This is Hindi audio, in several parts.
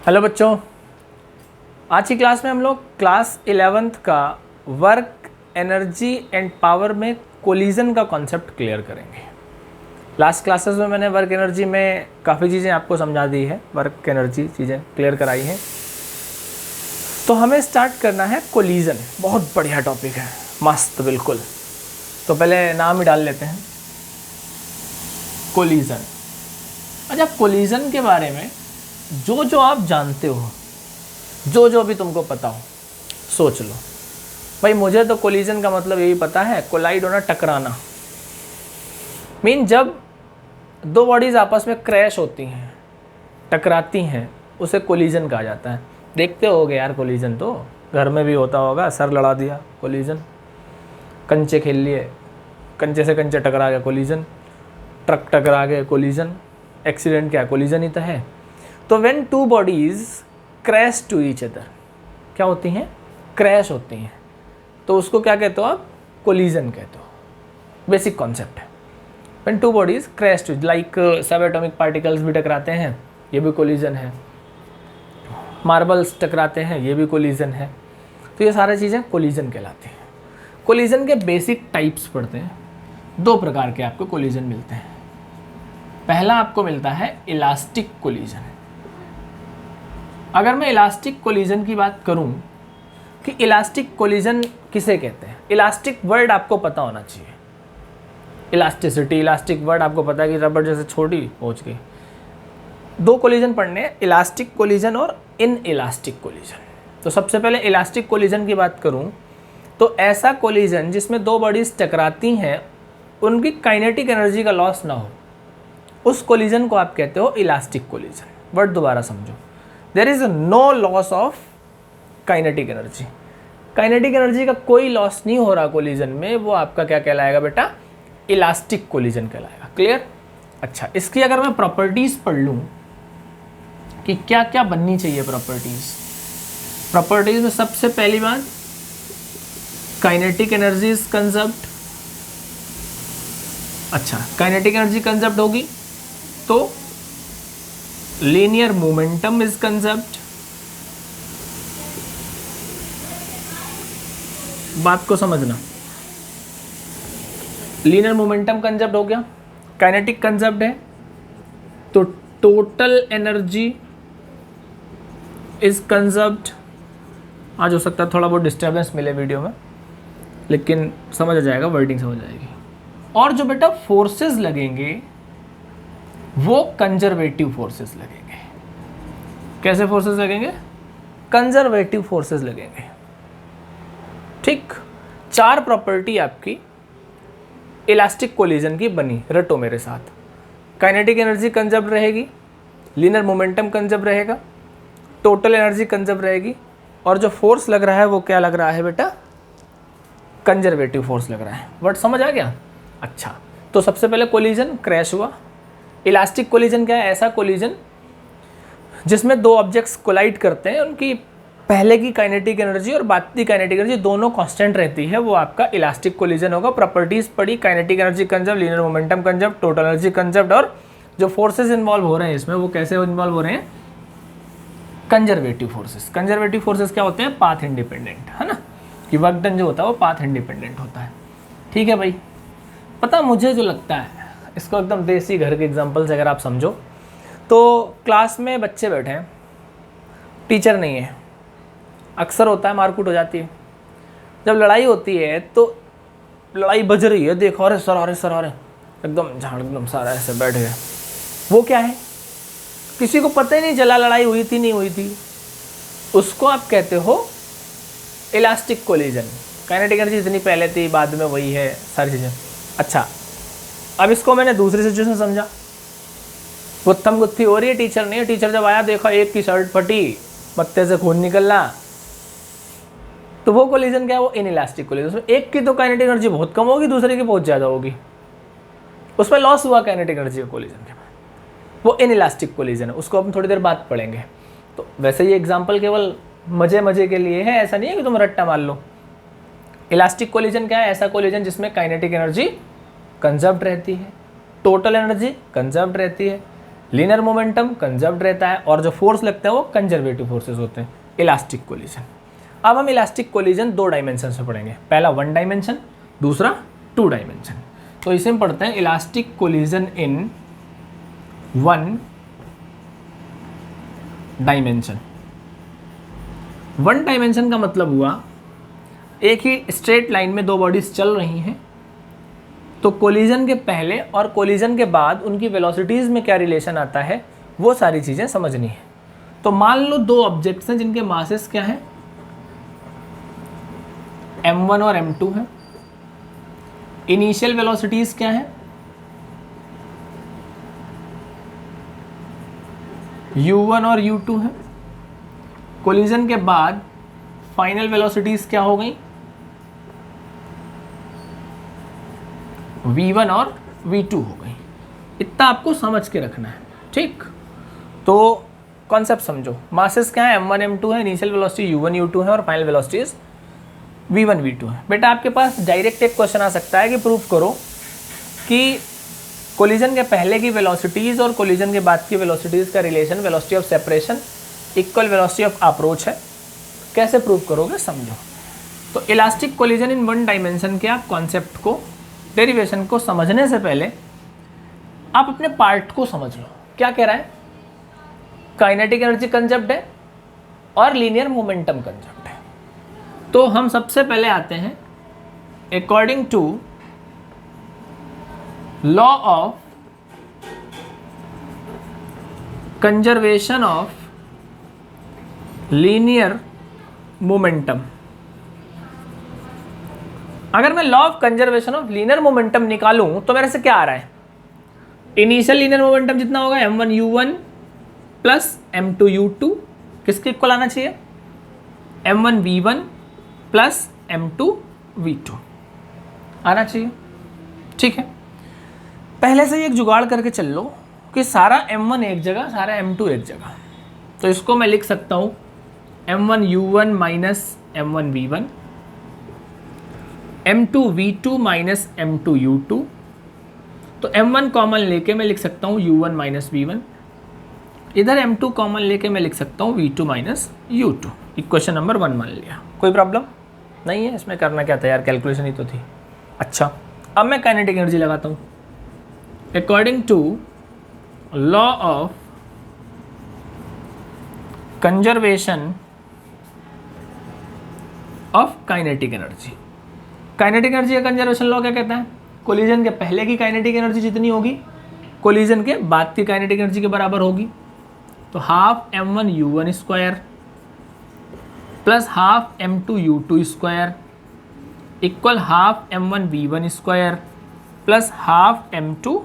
हेलो बच्चों, आज की क्लास में हम लोग क्लास 11th का वर्क एनर्जी एंड पावर में कोलिजन का कॉन्सेप्ट क्लियर करेंगे। लास्ट क्लासेस में मैंने वर्क एनर्जी में काफ़ी चीज़ें आपको समझा दी है, वर्क एनर्जी चीज़ें क्लियर कराई हैं। तो हमें स्टार्ट करना है कोलिजन। बहुत बढ़िया टॉपिक है, मस्त बिल्कुल। तो पहले नाम ही डाल लेते हैं, कोलिजन। अच्छा, कोलिजन के बारे में जो जो आप जानते हो, जो जो भी तुमको पता हो, सोच लो। भाई मुझे तो कोलिजन का मतलब यही पता है, कोलाइड होना, टकराना। मीन जब दो बॉडीज आपस में क्रैश होती हैं, टकराती हैं, उसे कोलिजन कहा जाता है। देखते होगे यार, कोलिजन तो घर में भी होता होगा। सर लड़ा दिया, कोलिजन। कंचे खेल लिए, कंचे से कंचे टकरा गया, कोलिजन। ट्रक टकरा गया, कोलिजन। एक्सीडेंट क्या, कोलिजन ही तो है। तो when two bodies crash to each other, क्या होती हैं? क्रैश होती हैं। तो उसको क्या कहते हो आप? कोलिजन कहते हो। बेसिक कॉन्सेप्ट है। When two bodies crash to, like सब एटॉमिक पार्टिकल्स भी टकराते हैं, ये भी कोलिजन है। मार्बल्स टकराते हैं, ये भी कोलिजन है। तो ये सारी चीज़ें कोलिजन कहलाती हैं। कोलिजन के बेसिक टाइप्स पढ़ते हैं। दो प्रकार के आपको कोलिजन मिलते हैं। पहला आपको मिलता है इलास्टिक कोलिजन। अगर मैं इलास्टिक कोलिजन की बात करूं कि इलास्टिक कोलिजन किसे कहते हैं, इलास्टिक वर्ड आपको पता होना चाहिए। इलास्टिसिटी, इलास्टिक वर्ड आपको पता है कि रबड़ जैसे छोटी पहुंच गई। दो कोलिजन पढ़ने हैं, इलास्टिक कोलिजन और इन इलास्टिक कोलिजन। तो सबसे पहले इलास्टिक कोलिजन की बात करूं तो ऐसा कोलिजन जिसमें दो बॉडीज टकराती हैं, उनकी काइनेटिक एनर्जी का लॉस ना हो, उस कोलिजन को आप कहते हो इलास्टिक कोलिजन। वर्ड दोबारा समझो, there is no loss of kinetic energy. Kinetic energy का कोई लॉस नहीं हो रहा कोलिजन में, वो आपका क्या कहलाएगा बेटा? इलास्टिक कोलिजन कहलाएगा। क्लियर? अच्छा, इसकी अगर मैं प्रॉपर्टीज पढ़ लूँ कि क्या क्या बननी चाहिए प्रॉपर्टीज में सबसे पहली बात, काइनेटिक एनर्जी इज कंजर्व्ड। अच्छा, काइनेटिक एनर्जी कंजर्व्ड होगी तो लीनियर मोमेंटम इज कंजर्व्ड। बात को समझना, लीनियर मोमेंटम कंजर्व्ड हो गया, काइनेटिक कंजर्व्ड है, तो टोटल एनर्जी इज कंजर्व्ड। आज हो सकता है थोड़ा बहुत डिस्टर्बेंस मिले वीडियो में, लेकिन समझ आ जाएगा, वर्डिंग समझ आएगी। और जो बेटा फोर्सेस लगेंगे वो कंजर्वेटिव फोर्सेस लगेंगे। कैसे फोर्सेस लगेंगे? कंजर्वेटिव फोर्सेस लगेंगे। ठीक, चार प्रॉपर्टी आपकी इलास्टिक कोलिजन की बनी, रटो मेरे साथ। काइनेटिक एनर्जी कंजर्व रहेगी, लीनियर मोमेंटम कंजर्व रहेगा, टोटल एनर्जी कंजर्व रहेगी, और जो फोर्स लग रहा है वो क्या लग रहा है बेटा? कंजर्वेटिव फोर्स लग रहा है। वर्ड समझ आ गया? अच्छा, तो सबसे पहले कोलिजन क्रैश हुआ। इलास्टिक कोलिजन क्या है? ऐसा कोलिजन जिसमें दो ऑब्जेक्ट्स कोलाइड करते हैं, उनकी पहले की काइनेटिक एनर्जी और बाद की काइनेटिक एनर्जी दोनों कांस्टेंट रहती है, वो आपका इलास्टिक कोलिजन होगा। प्रॉपर्टीज पड़ी, kinetic energy conserve, linear momentum conserve, total energy conserve, और जो फोर्सेस इन्वॉल्व हो रहे हैं इसमें वो कैसे इन्वॉल्व हो रहे हैं? Conservative forces. कंजर्वेटिव फोर्सेस क्या होते हैं? पाथ इंडिपेंडेंट, है ना, कि वर्क डन जो होता है वो पाथ इंडिपेंडेंट होता है। ठीक है भाई, पता मुझे जो लगता है, इसको एकदम देसी घर के एग्जांपल से अगर आप समझो तो क्लास में बच्चे बैठे हैं, टीचर नहीं है, अक्सर होता है मारकूट हो जाती है। जब लड़ाई होती है तो लड़ाई बज रही है, देखो अरे सर, अरे सर, अरे एकदम झाड़, एकदम सारा ऐसे बैठ गया। वो क्या है? किसी को पता ही नहीं चला लड़ाई हुई थी नहीं हुई थी। उसको आप कहते हो इलास्टिक कोलिजन। काइनेटिक एनर्जी इतनी पहले थी, बाद में वही है, सारी चीज़ें। अच्छा, अब इसको मैंने दूसरी सिचुएशन समझा। गुत्थम गुत्थी हो रही है, टीचर नहीं है। टीचर जब आया, देखा एक की शर्ट फटी, मत्थे से खून निकलना, तो वो कोलिजन क्या है? वो इनइलास्टिक कोलिजन। उसमें एक की तो काइनेटिक एनर्जी बहुत कम होगी, दूसरे की बहुत ज़्यादा होगी, उसमें लॉस हुआ काइनेटिक एनर्जी का कोलिजन के बाद, वो इनइलास्टिक कोलिजन है। उसको हम थोड़ी देर बाद पढ़ेंगे। तो वैसे ये एग्जाम्पल केवल मजे के लिए है, ऐसा नहीं है कि तुम रट्टा मार लो। इलास्टिक कोलिजन क्या है? ऐसा कोलिजन जिसमें काइनेटिक एनर्जी कंजर्व्ड रहती है, टोटल एनर्जी कंजर्व्ड रहती है, लीनियर मोमेंटम कंजर्व्ड रहता है और जो फोर्स लगता है वो कंजर्वेटिव फोर्सेस होते हैं। इलास्टिक कोलिजन, अब हम इलास्टिक कोलिजन 2 डायमेंशन से पढ़ेंगे, पहला 1 डायमेंशन, दूसरा 2 डायमेंशन। तो इसे हम पढ़ते हैं इलास्टिक कोलिजन इन 1 डायमेंशन। 1 डायमेंशन का मतलब हुआ एक ही स्ट्रेट लाइन में 2 बॉडीज चल रही हैं, तो कोलिजन के पहले और कोलिजन के बाद उनकी वेलोसिटीज़ में क्या रिलेशन आता है वो सारी चीज़ें समझनी है। तो मान लो 2 ऑब्जेक्ट्स हैं जिनके मासेस क्या है, m1 और m2 है। इनिशियल वेलोसिटीज़ क्या है, u1 और u2 है। कोलिजन के बाद फाइनल वेलोसिटीज़ क्या हो गई, v1 और v2 हो गई। इतना आपको समझ के रखना है, ठीक। तो कॉन्सेप्ट समझो, मासेस क्या है, m1 m2 है, इनिशियल वेलोसिटी u1 u2 है और फाइनल वेलोसिटीज v1 v2 है। बेटा आपके पास डायरेक्ट एक क्वेश्चन आ सकता है कि प्रूफ करो कि कोलिजन के पहले की वेलोसिटीज़ और कोलिजन के बाद की वेलोसिटीज़ का relation velocity of separation equal velocity of approach है। कैसे प्रूफ करोगे समझो। तो इलास्टिक कोलिजन इन 1 डायमेंशन के आप कॉन्सेप्ट को, डेरिवेशन को समझने से पहले आप अपने पार्ट को समझ लो। क्या कह रहा है, काइनेटिक एनर्जी कंसेप्ट है और लीनियर मोमेंटम कंसेप्ट है। तो हम सबसे पहले आते हैं according to law of conservation of linear momentum. अगर मैं law of conservation of linear momentum निकालूं तो मेरे से क्या आ रहा है, इनिशियल लीनियर मोमेंटम जितना होगा m1 u1 plus m2 u2 किसके इक्वल आना चाहिए, m1 v1 plus m2 v2 आना चाहिए, ठीक है। पहले से ही एक जुगाड़ करके चल लो कि सारा m1 एक जगह, सारा m2 एक जगह। तो इसको मैं लिख सकता हूँ m1 u1 minus m1 v1, m2 v2 minus m2 u2। तो m1 कॉमन लेके मैं लिख सकता हूँ u1 माइनस v1, इधर m2 कॉमन लेके मैं लिख सकता हूँ v2 minus u2। Equation number 1 मान लिया, कोई प्रॉब्लम नहीं है इसमें, करना क्या था यार, कैलकुलेशन ही तो थी। अच्छा, अब मैं काइनेटिक एनर्जी लगाता हूँ। According to law of conservation of kinetic energy. Kinetic energy का कंजर्वेशन लॉ क्या कहता है, कोलिजन के पहले की काइनेटिक एनर्जी जितनी होगी कोलिजन के बाद की काइनेटिक एनर्जी के बराबर होगी। तो half m1 u1 square plus half m2 u2 square equal half m1 v1 square plus half m2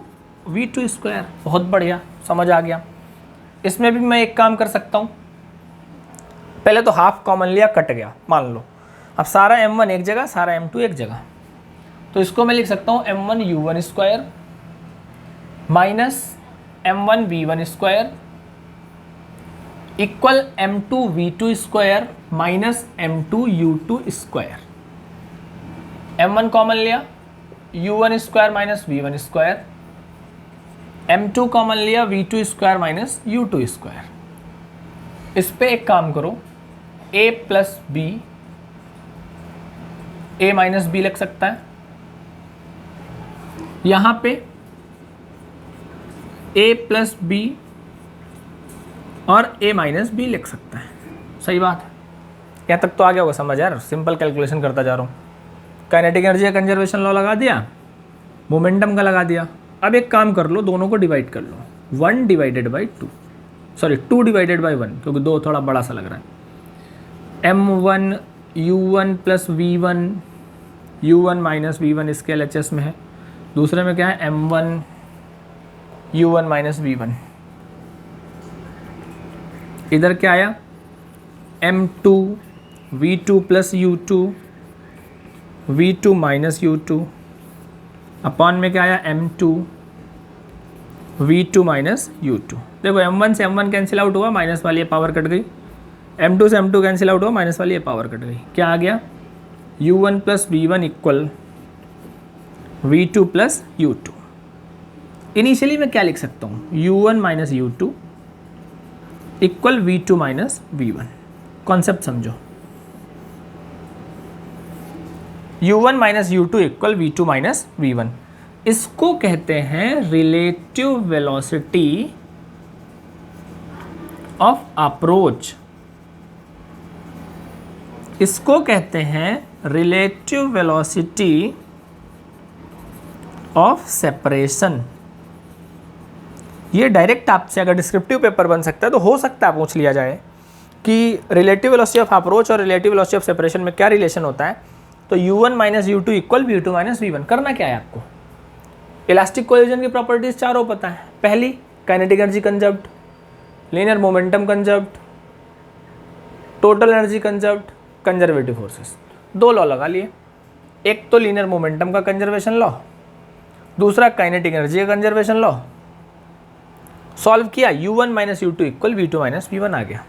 v2 square. बहुत बढ़िया, समझ आ गया। इसमें भी मैं एक काम कर सकता हूँ, पहले तो हाफ कॉमन लिया, कट गया मान लो। अब सारा m1 एक जगह, सारा m2 एक जगह, तो इसको मैं लिख सकता हूँ m1 u1 square minus m1 v1 square equal m2 v2 square minus m2 u2 square. m1 common लिया, u1 square minus v1 square, m2 common लिया, v2 square minus u2 square. इस पे एक काम करो, a plus b, a minus b लग सकता है, यहाँ पे a प्लस बी और a माइनस बी लिख सकता है। सही बात है, यहाँ तक तो आ गया होगा समझ यार, सिंपल कैलकुलेशन करता जा रहा हूँ। काइनेटिक एनर्जी का कंजर्वेशन लॉ लगा दिया, मोमेंटम का लगा दिया। अब एक काम कर लो, दोनों को डिवाइड कर लो, 1 divided by 2, sorry 2 divided by 1, क्योंकि 2 थोड़ा बड़ा सा लग रहा है। m1 u1 plus v1, u1 minus v1 इसके LHS में है, दूसरे में क्या है m1 u1 माइनस v1। इधर क्या आया m2 v2 plus u2 v2 minus u2 upon में क्या आया m2 v2 माइनस u2। देखो m1 से m1 कैंसिल आउट हुआ, माइनस वाली ये पावर कट गई, m2 से m2 कैंसिल आउट हुआ, माइनस वाली ये पावर कट गई। क्या आ गया u1 plus v1 equal v2 plus u2। Initially मैं क्या लिख सकता हूँ, u1 minus u2 equal v2 minus v1। Concept समझो, u1 minus u2 equal v2 minus v1, इसको कहते हैं रिलेटिव वेलोसिटी ऑफ अप्रोच, इसको कहते हैं रिलेटिव वेलोसिटी ऑफ सेपरेशन। ये डायरेक्ट आपसे अगर डिस्क्रिप्टिव पेपर बन सकता है तो हो सकता है पूछ लिया जाए कि रिलेटिव वेलोसिटी ऑफ अप्रोच और रिलेटिव वेलोसिटी ऑफ सेपरेशन में क्या रिलेशन होता है। तो u1 minus u2 equal v2 minus v1। करना क्या है आपको, इलास्टिक कोलिजन की प्रॉपर्टीज चारों पता है। पहली kinetic energy conserved, linear momentum conserved, total energy conserved, conservative forces. दो लॉ लगा लिए, एक तो लीनियर मोमेंटम का कंजर्वेशन लॉ, दूसरा काइनेटिक एनर्जी का कंजर्वेशन लॉ। सॉल्व किया, u1 minus u2 equal v2 minus v1 आ गया।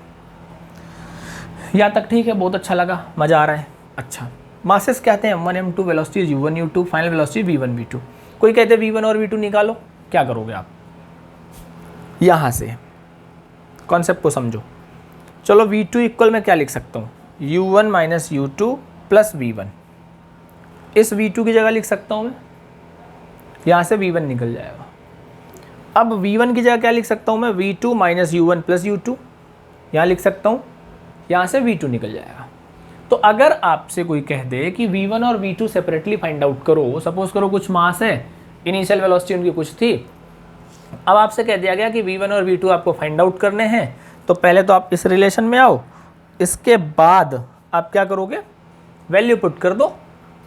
यहाँ तक ठीक है, बहुत अच्छा लगा, मज़ा आ रहा है। अच्छा, मासेस कहते हैं m1 m2, velocity u1 u2, final velocity v1 v2। कोई कहते हैं v1 और v2 निकालो, क्या करोगे आप, यहाँ से कॉन्सेप्ट को समझो। चलो v2 इक्वल मैं क्या लिख सकता हूँ, u1 minus u2 plus v1। इस v2 की जगह लिख सकता हूँ मैं, यहाँ से v1 निकल जाएगा। अब v1 की जगह क्या लिख सकता हूँ मैं, v2 minus u1 plus u2, यहाँ लिख सकता हूँ, यहाँ से v2 निकल जाएगा। तो अगर आपसे कोई कह दे कि v1 और v2 सेपरेटली फाइंड आउट करो, सपोज करो कुछ मास है, इनिशियल वेलोसिटी उनकी कुछ थी, अब आपसे कह दिया गया कि v1 और v2 आपको फाइंड आउट करने हैं, तो पहले तो आप इस रिलेशन में आओ, इसके बाद आप क्या करोगे, वैल्यू पुट कर दो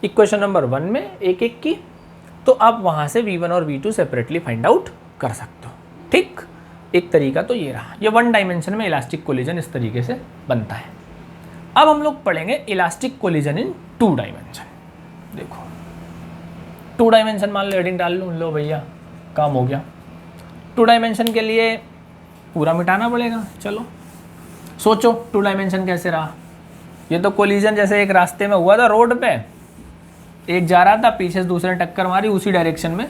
इक्वेशन नंबर 1 में एक एक की, तो आप वहाँ से v1 और v2 सेपरेटली फाइंड आउट कर सकते हो। ठीक, एक तरीका तो ये रहा। ये 1 डायमेंशन में इलास्टिक कोलिजन इस तरीके से बनता है। अब हम लोग पढ़ेंगे इलास्टिक कोलिजन इन 2 डायमेंशन। देखो 2 डायमेंशन मान लो हेडिंग डाल लो भैया, काम हो गया। 2 डायमेंशन के लिए पूरा मिटाना पड़ेगा। चलो सोचो 2 डायमेंशन कैसे रहा। ये तो कोलिजन जैसे एक रास्ते में हुआ था, रोड पे एक जा रहा था, पीछे से दूसरे ने टक्कर मारी, उसी डायरेक्शन में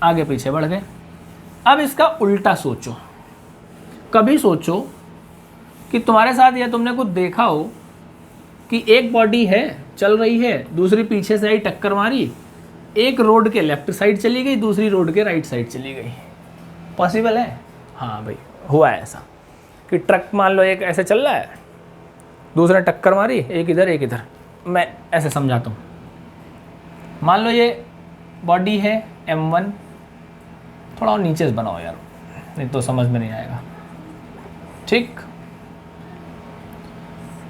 आगे पीछे बढ़ गए। अब इसका उल्टा सोचो, कभी सोचो कि तुम्हारे साथ या तुमने कुछ देखा हो कि एक बॉडी है चल रही है, दूसरी पीछे से आई टक्कर मारी, एक रोड के लेफ्ट साइड चली गई, दूसरी रोड के राइट साइड चली गई। पॉसिबल है? हाँ भाई, हुआ है ऐसा कि ट्रक मान लो एक ऐसे चल रहा है, दूसरा टक्कर मारी, एक इधर एक इधर। मैं ऐसे समझाता हूँ, मान लो ये बॉडी है m1, थोड़ा और नीचे से बनाओ यार, नहीं तो समझ में नहीं आएगा। ठीक,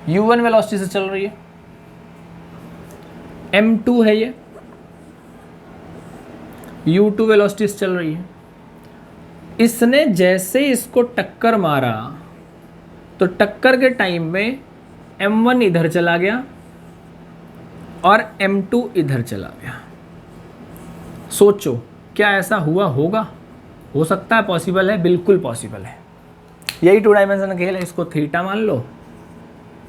u1 वेलोसिटी से चल रही है, m2 है ये, u2 वेलोसिटी से चल रही है। इसने जैसे इसको टक्कर मारा तो टक्कर के टाइम में m1 इधर चला गया और m2 इधर चला गया। सोचो क्या ऐसा हुआ होगा? हो सकता है, पॉसिबल है, बिल्कुल पॉसिबल है। यही 2 डायमेंशन खेल है। इसको थीटा मान लो,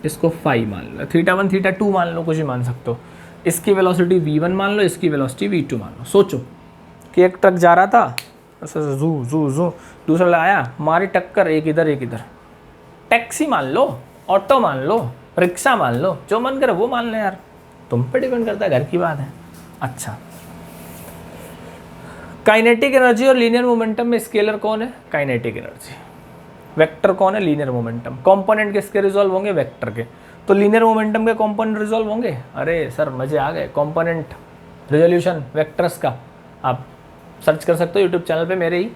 इसको फाई मान लो, थीटा 1 थीटा 2 मान लो, कुछ भी मान सकते हो। इसकी वेलोसिटी v1 मान लो, इसकी वेलोसिटी v2 मान लो। सोचो कि एक ट्रक जा रहा था ऐसे जू जू जू, दूसरा आया मारी टक्कर, एक इधर एक इधर। टैक्सी मान लो, ऑटो मान लो, रिक्शा मान लो, जो मन करे वो मान लो यार, तुम पे डिपेंड करता है, घर की बात है। अच्छा, काइनेटिक एनर्जी और लीनियर मोमेंटम में स्केलर कौन है? Kinetic energy. वेक्टर कौन है? Linear momentum. कंपोनेंट किसके रिजॉल्व होंगे? वेक्टर के। तो लीनियर मोमेंटम के कंपोनेंट रिजॉल्व होंगे। अरे सर मजे आ गए। कंपोनेंट रिजोल्यूशन वेक्टर्स का आप सर्च कर सकते हो यूट्यूब चैनल पे, मेरे ही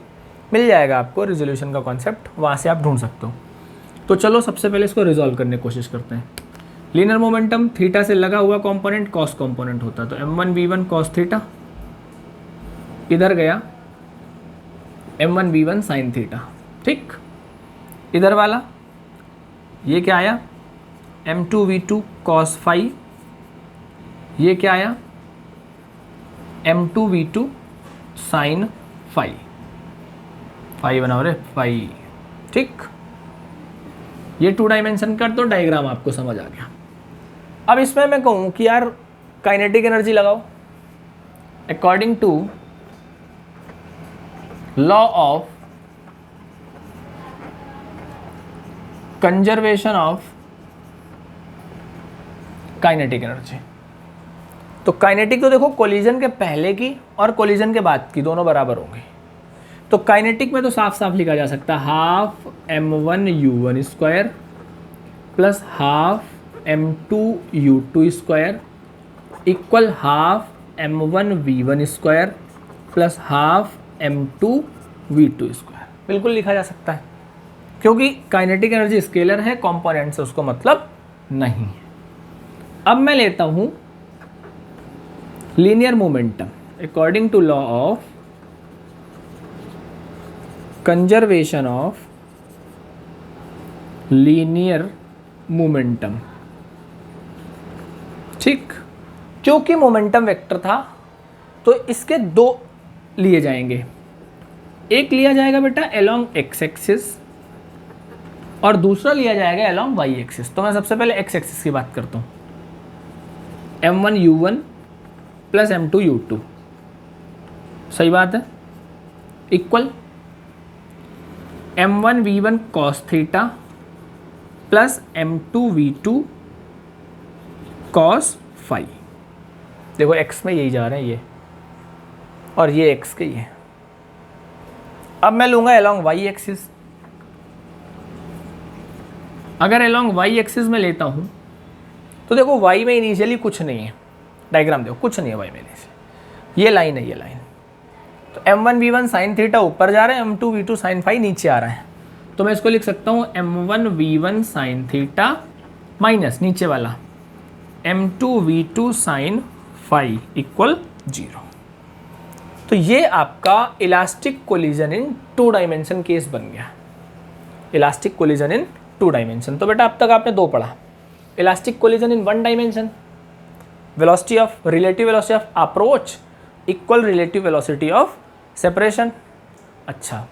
मिल जाएगा आपको रिजोल्यूशन का कॉन्सेप्ट, वहाँ से आप ढूंढ सकते हो। तो चलो सबसे पहले इसको रिजॉल्व करने की कोशिश करते हैं। लीनियर मोमेंटम थीटा से लगा हुआ कंपोनेंट कॉस कंपोनेंट होता है, तो m1 v1 कॉस थीटा, इधर गया m1 v1 साइन थीटा। ठीक, इधर वाला ये क्या आया? m2 v2 कॉस फाई, ये क्या आया? m2 v2 sine phi. Phi बनाओ रे फाई। ठीक, ये 2 डायमेंशन का तो डायग्राम आपको समझ आ गया। अब इसमें मैं कहूँ कि यार काइनेटिक एनर्जी लगाओ। According to law of conservation of kinetic energy. तो काइनेटिक तो देखो कोलिजन के पहले की और कोलिजन के बाद की दोनों बराबर होंगी। तो काइनेटिक में तो साफ साफ लिखा जा सकता है half m1u1 square plus half m2u2 square equal half m1v1 square plus half m2v2 square. बिल्कुल लिखा जा सकता है, क्योंकि काइनेटिक एनर्जी स्केलर है, कंपोनेंट से उसको मतलब नहीं है। अब मैं लेता हूं linear momentum according to law of conservation of linear momentum. ठीक, क्योंकि मोमेंटम वेक्टर था तो इसके दो लिए जाएंगे। एक लिया जाएगा बेटा अलोंग एक्स एक्सिस और दूसरा लिया जाएगा अलोंग वाई एक्सिस। तो मैं सबसे पहले एक्स एक्सिस की बात करता हूँ। m1u1 प्लस m2u2, सही बात है, equal m1v1 cos theta plus m2v2 cos phi. देखो x में यही जा रहे हैं ये, और ये x के ही है। अब मैं लूंगा अलोंग y एक्सिस। अगर अलोंग y एक्सिस में लेता हूं तो देखो y में इनिशियली कुछ नहीं है, डायग्राम देखो कुछ नहीं है y में इनिशियली, ये लाइन है, ये लाइन। तो m1v1 साइन थीटा ऊपर जा रहा है, m2v2 साइन फाई नीचे आ रहा है। तो मैं इसको लिख सकता हूँ m1v1 साइन थीटा माइनस नीचे वाला m2v2 साइन फाई इक्वल 0। तो ये आपका इलास्टिक कोलिजन इन 2 डायमेंशन केस बन गया। इलास्टिक कोलिजन इन 2 डायमेंशन। तो बेटा अब तक आपने 2 पढ़ा। Elastic collision in 1 dimension, velocity of relative velocity of approach equal relative velocity of separation. अच्छा,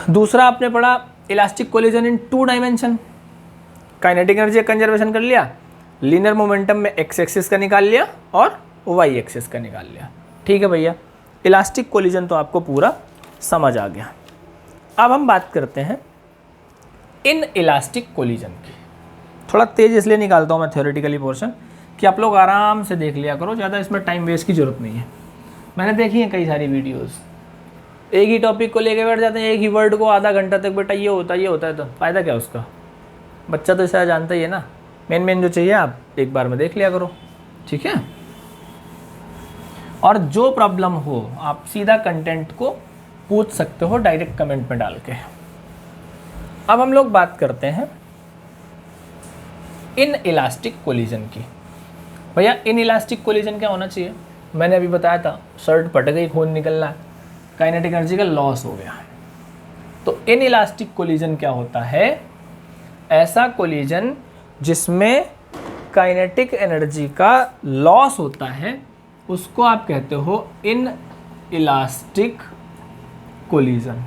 दूसरा आपने पढ़ा इलास्टिक कोलिजन इन 2 डायमेंशन। काइनेटिक एनर्जी कंजर्वेशन कर लिया, लीनियर मोमेंटम में एक्स एक्सिस का निकाल लिया और वाई एक्सिस का निकाल लिया। ठीक है भैया, इलास्टिक कोलिजन तो आपको पूरा समझ आ गया। अब हम बात करते हैं इन इलास्टिक कोलिजन की। थोड़ा तेज इसलिए निकालता हूँ मैं थ्योरेटिकली पोर्शन कि आप लोग आराम से देख लिया करो, ज़्यादा इसमें टाइम वेस्ट की जरूरत नहीं है। मैंने देखी है कई सारी वीडियोस, एक ही टॉपिक को लेके बैठ जाते हैं, एक ही वर्ड को आधा घंटा तक, बेटा ये होता है, तो फ़ायदा क्या उसका। बच्चा तो ऐसा जानता ही है ना, मेन जो चाहिए आप एक बार में देख लिया करो, ठीक है। और जो प्रॉब्लम हो आप सीधा कंटेंट को पूछ सकते हो डायरेक्ट कमेंट में डाल के। अब हम लोग बात करते हैं इन इलास्टिक कोलिजन की। भैया इन इलास्टिक कोलिजन क्या होना चाहिए, मैंने अभी बताया था, शर्ट फट गई, खून निकलना है, काइनेटिक एनर्जी का लॉस हो गया। तो इन इलास्टिक कोलिजन क्या होता है, ऐसा कोलिजन जिसमें काइनेटिक एनर्जी का लॉस होता है उसको आप कहते हो इन इलास्टिक कोलिजन।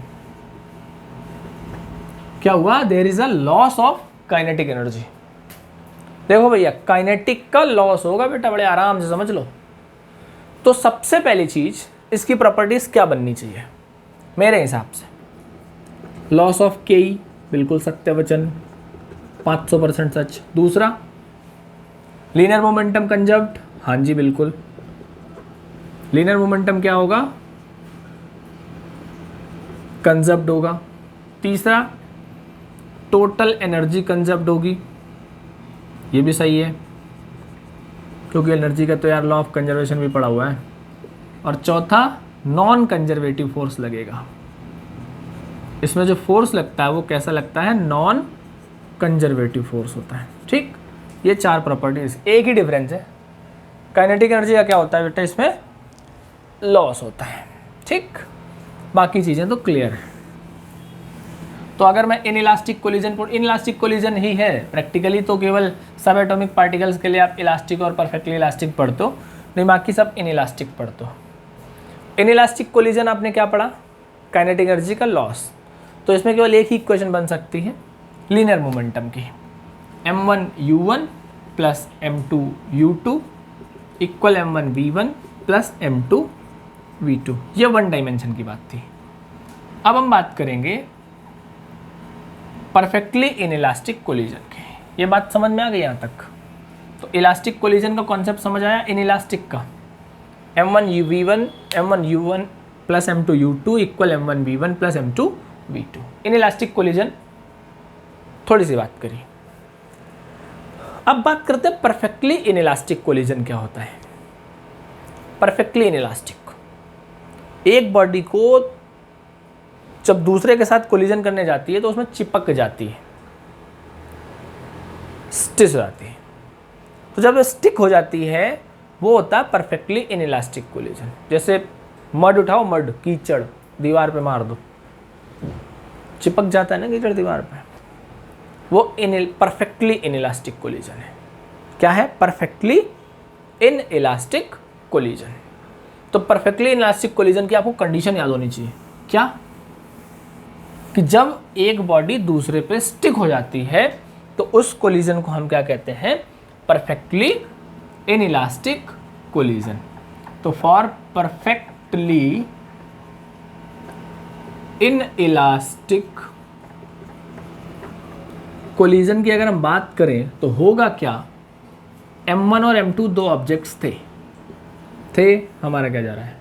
क्या हुआ, there is a loss of kinetic energy. देखो भैया काइनेटिक का लॉस होगा बेटा, बड़े आराम से समझ लो। तो सबसे पहली चीज इसकी प्रॉपर्टीज क्या बननी चाहिए मेरे हिसाब से, लॉस ऑफ के, बिल्कुल सत्य वचन, 500% सच। दूसरा लीनियर मोमेंटम कंजर्व्ड, हाँ जी बिल्कुल, लीनियर मोमेंटम क्या होगा, कंजर्व्ड होगा। तीसरा टोटल एनर्जी कंजर्व्ड होगी, ये भी सही है क्योंकि एनर्जी का तो यार लॉ ऑफ कंजर्वेशन भी पड़ा हुआ है। और चौथा नॉन कंजर्वेटिव फोर्स लगेगा। इसमें जो फोर्स लगता है वो कैसा लगता है, नॉन कंजर्वेटिव फोर्स होता है। ठीक, ये 4 प्रॉपर्टीज, एक ही डिफरेंस है, काइनेटिक एनर्जी का क्या होता है बेटा, इसमें लॉस होता है। ठीक, बाकी चीज़ें तो क्लियर है। तो अगर मैं इनइलास्टिक कोलिजन ही है प्रैक्टिकली, तो केवल सब एटॉमिक पार्टिकल्स के लिए आप इलास्टिक और परफेक्टली इलास्टिक पढ़ते हो, नहीं बाकी सब इनइलास्टिक पढ़ते हो। इनइलास्टिक कोलिजन आपने क्या पढ़ा, काइनेटिक एनर्जी का लॉस। तो इसमें केवल एक ही इक्वेशन बन सकती है लीनियर मोमेंटम की, m1u1 plus m2u2 equal m1v1 plus m2v2। ये 1 डायमेंशन की बात थी। अब हम बात करेंगे परफेक्टली इनइलास्टिक कोलिजन की। ये बात समझ में आ गई यहाँ तक? तो इलास्टिक कोलिजन का कॉन्सेप्ट समझ आया, इनइलास्टिक का। M1 U1 plus M2 U2 equal M1 V1 plus M2 V2। Inelastic collision थोड़ी सी बात करी। अब बात करते हैं परफेक्टली इनइलास्टिक कोलिजन क्या होता है। परफेक्टली इनइलास्टिक, एक बॉडी को जब दूसरे के साथ कोलिजन करने जाती है तो उसमें चिपक जाती है, स्टिच हो जाती है। तो जब स्टिक हो जाती है वो होता है परफेक्टली इनइलास्टिक कोलिजन। जैसे मड उठाओ, मड, कीचड़ दीवार पे मार दो, चिपक जाता है ना कीचड़ दीवार पे, वो परफेक्टली इनइलास्टिक कोलिजन है। क्या है? Perfectly inelastic collision. तो परफेक्टली इनइलास्टिक कोलिजन की आपको कंडीशन याद होनी चाहिए। क्या? कि जब एक बॉडी दूसरे पे स्टिक हो जाती है तो उस कोलिजन को हम क्या कहते हैं? Perfectly inelastic collision. तो फॉर परफेक्टली इनइलास्टिक कोलिजन की अगर हम बात करें तो होगा क्या? M1 और M2 दो ऑब्जेक्ट्स थे हमारा क्या जा रहा है,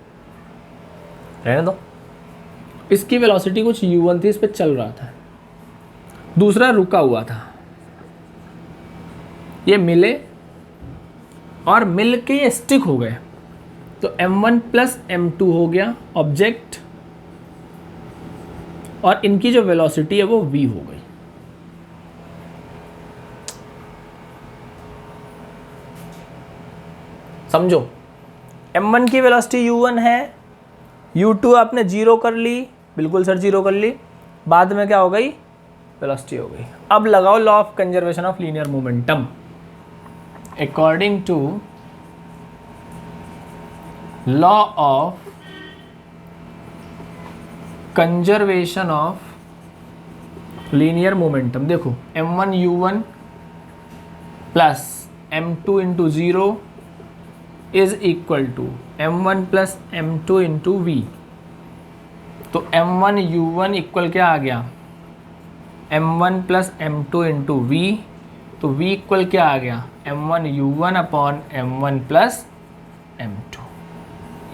रहने दो। इसकी वेलोसिटी कुछ U1 थी, इस पे चल रहा था, दूसरा रुका हुआ था। ये मिले और मिल के ये स्टिक हो गए, तो M1 प्लस M2 हो गया ऑब्जेक्ट, और इनकी जो वेलोसिटी है वो v हो गई। समझो, M1 की वेलोसिटी U1 है, U2 आपने जीरो कर ली, बिल्कुल सर जीरो कर ली, बाद में क्या हो गई? वेलोसिटी हो गई। अब लगाओ law of conservation of linear momentum. According to law of conservation of linear momentum, देखो M1 U1 plus M2 into zero is equal to M1 plus M2 into V। तो M1 U1 इक्वल क्या आ गया? M1 plus M2 into V। तो V इक्वल क्या आ गया? M1 U1 upon M1 plus M2।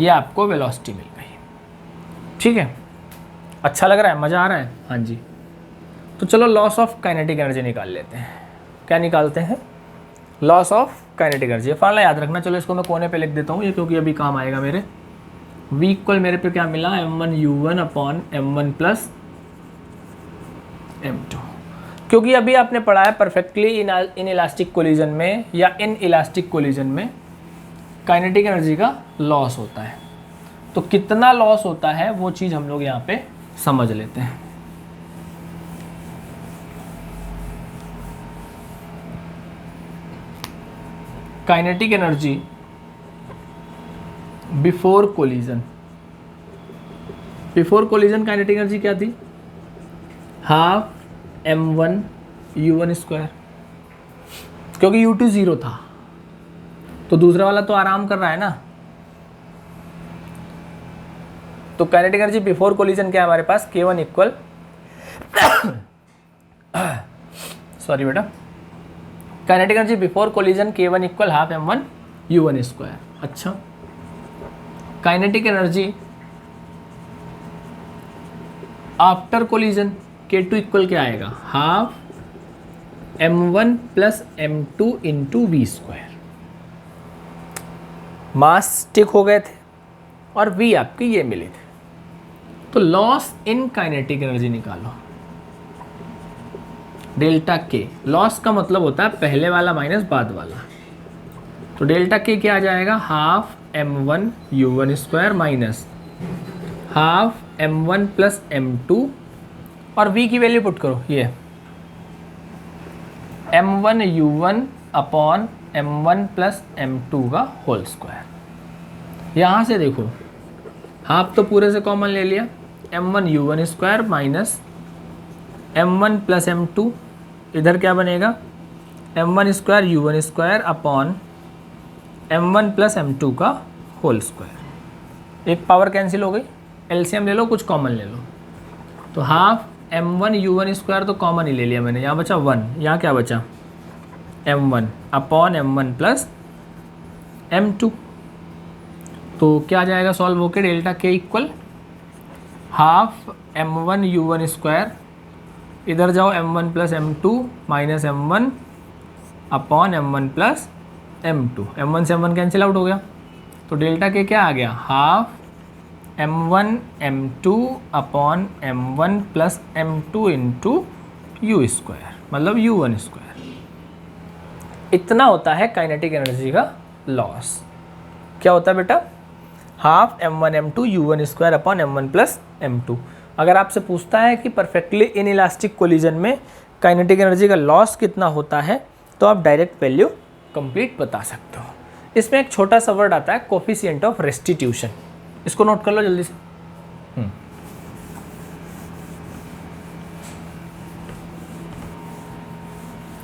ये आपको वेलोसिटी मिल गई। ठीक है, अच्छा लग रहा है, मज़ा आ रहा है? हाँ जी। तो चलो लॉस ऑफ काइनेटिक एनर्जी निकाल लेते हैं। क्या निकालते हैं? Loss of kinetic energy. Formula याद रखना। चलो इसको मैं कोने पे लिख देता हूँ ये, क्योंकि अभी काम आएगा मेरे। V इक्वल मेरे पे क्या मिला? M1 U1 upon M1 plus M2। क्योंकि अभी आपने पढ़ा है परफेक्टली इनइलास्टिक कोलिजन में या इनइलास्टिक कोलिजन में काइनेटिक एनर्जी का लॉस होता है। तो कितना लॉस होता है वो चीज़ हम लोग यहाँ पे समझ लेते हैं। Kinetic energy before collision. Before collision kinetic energy क्या थी? हाफ M1 U1 स्क्वायर, क्योंकि U2 जीरो था तो दूसरा वाला तो आराम कर रहा है ना। तो काइनेटिक एनर्जी बिफोर कोलिजन क्या है हमारे पास? K1 इक्वल सॉरी बेटा, kinetic energy before collision K1 equal half M1 U1 square. अच्छा, kinetic energy after collision K2 equal क्या आएगा? Half M1 plus M2 into V square. Mass stick हो गए थे और V आपके ये मिले थे। तो लॉस इन काइनेटिक एनर्जी निकालो, डेल्टा K। लॉस का मतलब होता है पहले वाला माइनस बाद वाला। तो डेल्टा K क्या आ जाएगा? Half M1 U1 square minus half M1 plus M2, और V की वैल्यू पुट करो, ये M1 U1 upon M1 plus M2 का होल स्क्वायर। यहाँ से देखो हाफ तो पूरे से कॉमन ले लिया, M1 U1 square minus M1 plus M2, इधर क्या बनेगा? M1 square U1 square upon M1 plus M2 का होल स्क्वायर। एक पावर कैंसिल हो गई, एलसीएम ले लो, कुछ कॉमन ले लो। तो हाफ m1u1 स्क्वायर तो कॉमन ही ले लिया मैंने, यहाँ बचा 1, यहाँ क्या बचा m1 upon m1 plus m2। तो क्या आ जाएगा सॉल्व होके delta k equal half m1u1 square, इधर जाओ m1 plus m2 minus m1 upon m1 plus m2, m1 से m1 कैंसिल आउट हो गया, तो डेल्टा k क्या आ गया half m1 m2 upon m1 plus m2 into you square, मतलब u1 स्क्वायर। इतना होता है काइनेटिक एनर्जी का लॉस। क्या होता है बेटा, half m1 m2 u1 square upon m1 plus m2। अगर आपसे पूछता है कि परफेक्टली इन इलास्टिक कोलिजन में काइनेटिक एनर्जी का लॉस कितना होता है, तो आप डायरेक्ट वैल्यू कंप्लीट बता सकते हो। इसमें एक छोटा सा वर्ड आता है कोफिशिएंट ऑफ रेस्टिट्यूशन, इसको नोट कर लो जल्दी से।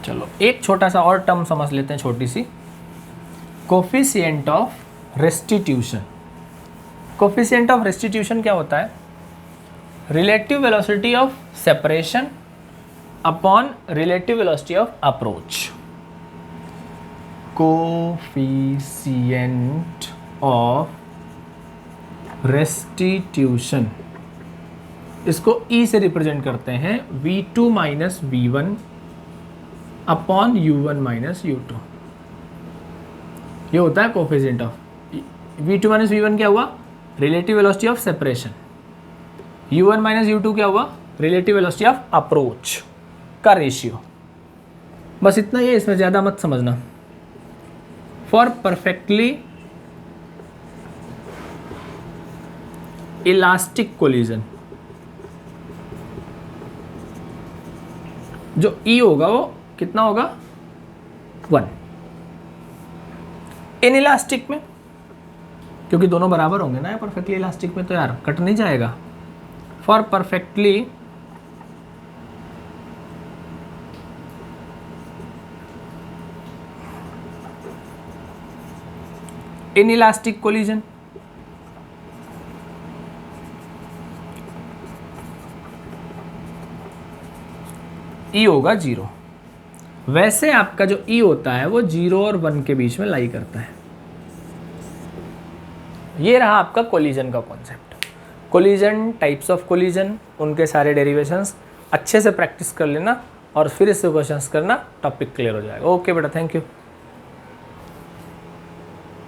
चलो एक छोटा सा और टर्म समझ लेते हैं, छोटी सी, coefficient of restitution. Coefficient of restitution क्या होता है, relative velocity of separation upon relative velocity of approach. Coefficient of restitution, इसको E से रिप्रेजेंट करते हैं V2 minus V1 upon U1 minus U2। ये होता है coefficient of V2 minus V1 क्या हुआ, relative velocity of separation, U1 minus U2 क्या हुआ, रिलेटिव वेलोसिटी ऑफ अप्रोच का रेशियो। बस इतना ही है, इसमें ज़्यादा मत समझना। फॉर परफेक्टली इलास्टिक कोलिजन जो E होगा वो कितना होगा 1। इन इलास्टिक में, क्योंकि दोनों बराबर होंगे ना परफेक्टली इलास्टिक में, तो यार कट नहीं जाएगा। For perfectly in elastic collision E होगा 0। वैसे आपका जो E होता है वो 0 और 1 के बीच में लाई करता है। ये रहा आपका कोलिजन का concept. Collision, types of collision, उनके सारे डेरिवेशंस अच्छे से प्रैक्टिस कर लेना और फिर इससे क्वेश्चंस करना, टॉपिक क्लियर हो जाएगा। ओके बेटा, थैंक यू।